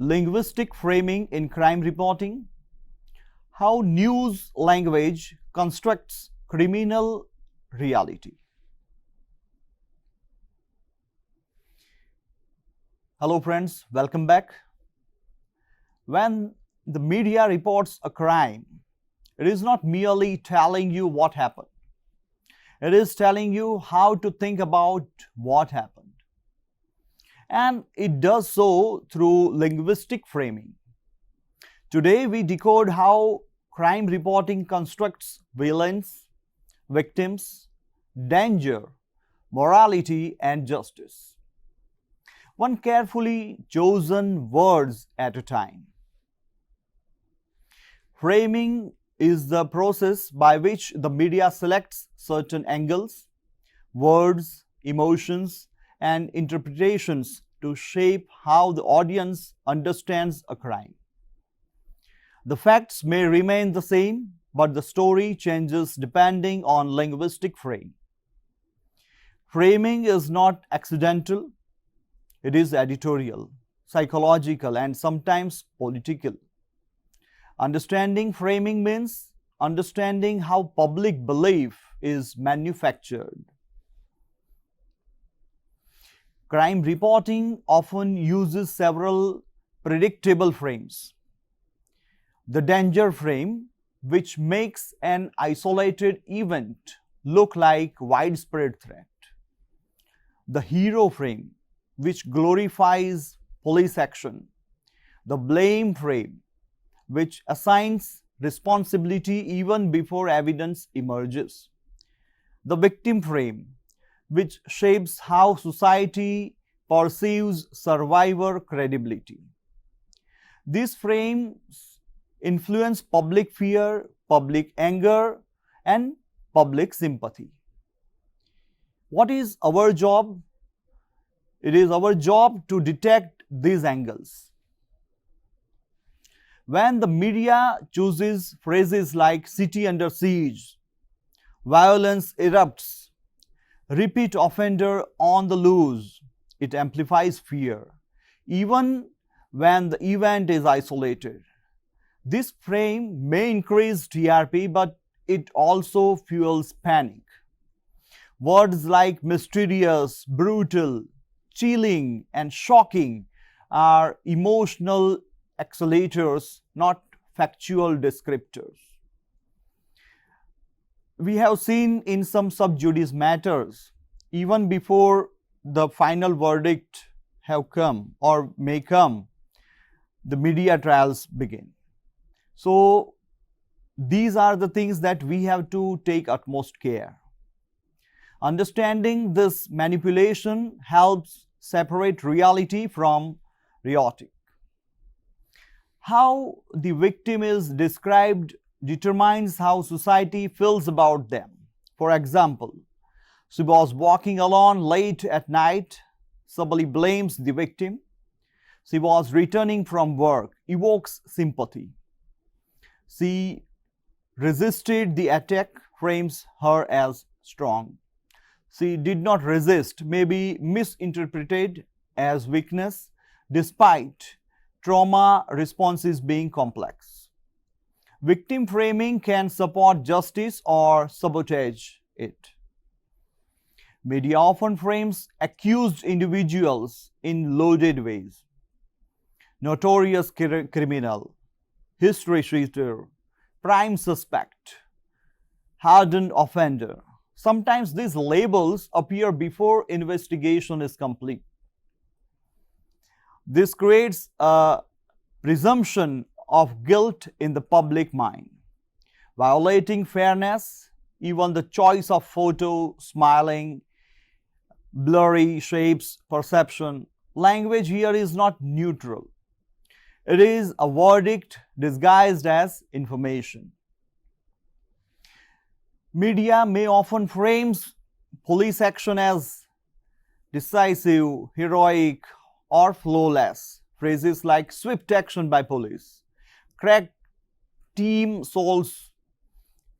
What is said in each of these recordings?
linguistic framing in crime reporting, how news language constructs criminal reality. Hello friends, welcome back. When the media reports a crime, it is not merely telling you what happened. It is telling you how to think about what happened. And it does so through linguistic framing. Today we decode how crime reporting constructs violence, victims, danger, morality, and justice, one carefully chosen words at a time. Framing is the process by which the media selects certain angles, words, emotions, and interpretations to shape how the audience understands a crime. The facts may remain the same, but the story changes depending on linguistic frame. Framing is not accidental, it is editorial, psychological, and sometimes political. Understanding framing means understanding how public belief is manufactured. Crime reporting often uses several predictable frames. The danger frame, which makes an isolated event look like widespread threat. The hero frame, which glorifies police action. The blame frame, which assigns responsibility even before evidence emerges. The victim frame, which shapes how society perceives survivor credibility. These frames influence public fear, public anger, and public sympathy. What is our job? It is our job to detect these angles. When the media chooses phrases like city under siege, violence erupts, repeat offender on the loose, it amplifies fear, even when the event is isolated. This frame may increase TRP, but it also fuels panic. Words like mysterious, brutal, chilling, and shocking are emotional accelerators, not factual descriptors. We have seen in some sub judice matters, even before the final verdict have come or may come, the media trials begin. So these are the things that we have to take utmost care. Understanding this manipulation helps separate reality from rhetoric. How the victim is described determines how society feels about them. For example, she was walking alone late at night, somebody blames the victim. She was returning from work, evokes sympathy. She resisted the attack, frames her as strong. She did not resist, may be misinterpreted as weakness, despite trauma responses being complex. Victim framing can support justice or sabotage it. Media often frames accused individuals in loaded ways. Notorious criminal, history cheater, prime suspect, hardened offender. Sometimes these labels appear before investigation is complete. This creates a presumption of guilt in the public mind, violating fairness. Even the choice of photo, smiling, blurry shapes, perception. Language here is not neutral. It is a verdict disguised as information. Media may often frame police action as decisive, heroic, or flawless. Phrases like swift action by police, crack team solves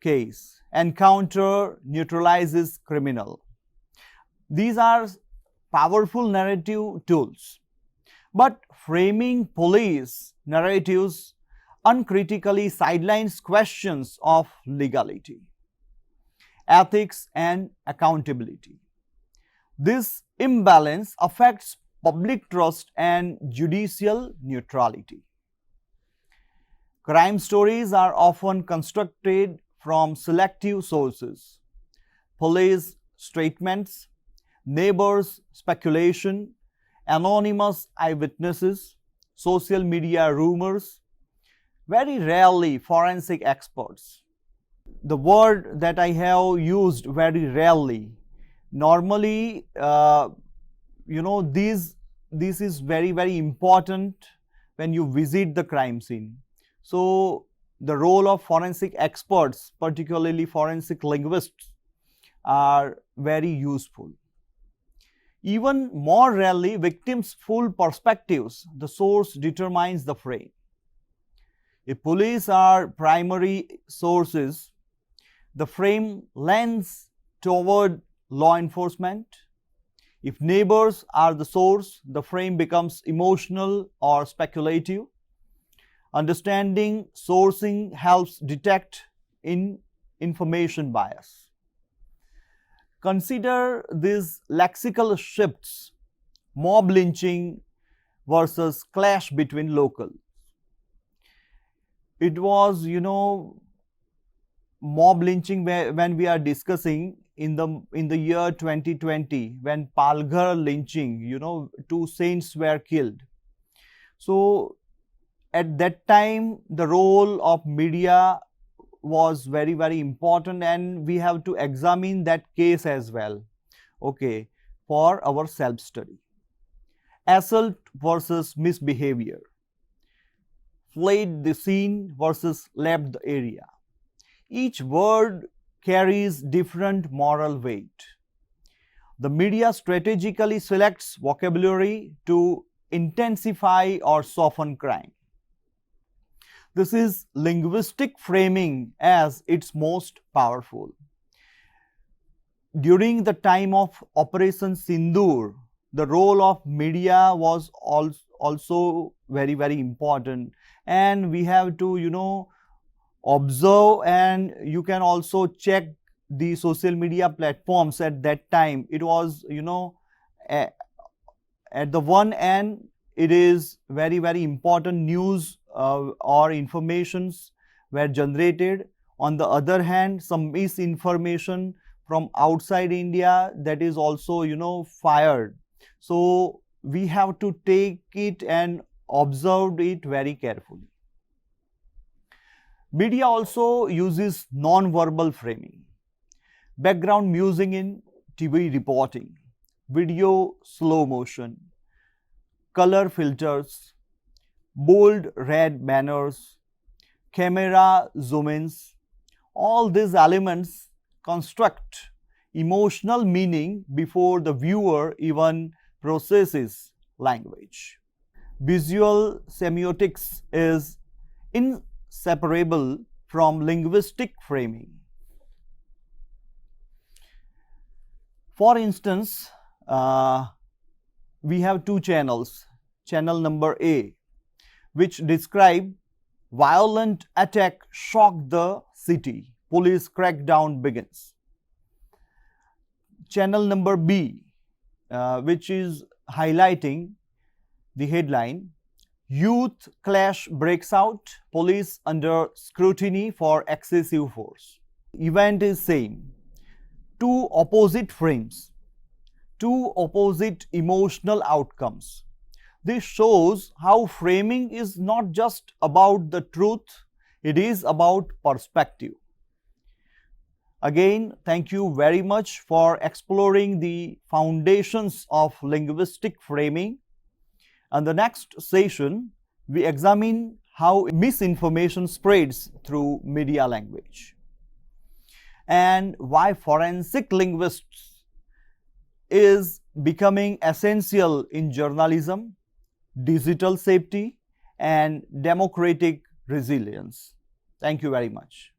case, encounter neutralizes criminal. These are powerful narrative tools, But framing police narratives uncritically sidelines questions of legality, ethics, and accountability. This imbalance affects public trust and judicial neutrality. Crime stories are often constructed from selective sources: police statements, neighbors' speculation, anonymous eyewitnesses, social media rumors, very rarely forensic experts. The word that I have used, very rarely, normally, this is very important when you visit the crime scene. So the role of forensic experts, particularly forensic linguists, are very useful. Even more rarely, victims' full perspectives, the source determines the frame. If police are primary sources, the frame lends toward law enforcement. If neighbors are the source, the frame becomes emotional or speculative. Understanding sourcing helps detect information bias. Consider these lexical shifts: mob lynching versus clash between locals. It was, mob lynching when we are discussing in the year 2020, when Palghar lynching, 2 saints were killed. So at that time, the role of media was very important, and we have to examine that case as well, okay, for our self-study. Assault versus misbehavior, fled the scene versus left the area. Each word carries different moral weight. The media strategically selects vocabulary to intensify or soften crime. This is linguistic framing as its most powerful. During the time of Operation Sindoor, the role of media was also very important, and we have to observe, and you can also check the social media platforms at that time. It was, at the one end, it is very important news or informations were generated. On the other hand, some misinformation from outside India, that is also fired. So we have to take it and observe it very carefully. Media also uses non-verbal framing: background music in TV reporting, video slow motion, color filters, bold red banners, camera zoom-ins. All these elements construct emotional meaning before the viewer even processes language. Visual semiotics is inseparable from linguistic framing. For instance, we have 2 channels. Channel number A, which describe violent attack shocked the city, police crackdown begins. Channel number B, which is highlighting the headline, youth clash breaks out, police under scrutiny for excessive force. Event is same. 2 opposite frames, 2 opposite emotional outcomes. This shows how framing is not just about the truth, it is about perspective. Again, thank you very much for exploring the foundations of linguistic framing. In the next session, we examine how misinformation spreads through media language, and why forensic linguists is becoming essential in journalism, digital safety, and democratic resilience. Thank you very much.